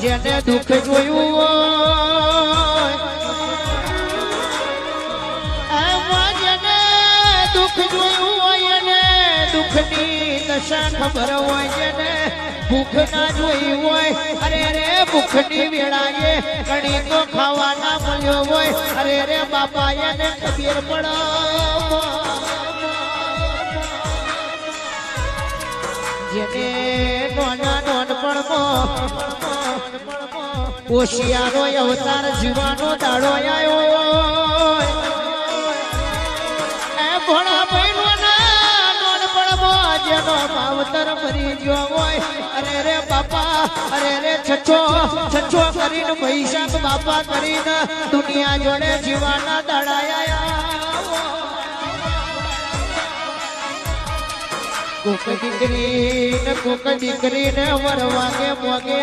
જેને દુઃખ જોયું હોય એમાં જેને દુઃખ જોયું હોય એને દુઃખની દશા ખબર હોય જેને ભૂખ ના જોઈ હોય અરે રે ભૂખની વેળાએ કણી તો ખાવાના મળ્યો હોય અરે રે બાપા એને ખબર પડે જેને નાના નાનપણમાં ઓશિયાનો અવતાર જીવાનો દાડો આવ્યો એ ભણા ભૈરવના નાનપણમાં જેનો માવતર મરી ગયો હોય અરે રે બાપા અરે રે છચ્છો કરીને પૈસા બાપા કરીને દુનિયા જોડે જીવાના દાડા આયા કોક દીકરી ને વરવાગે મોગે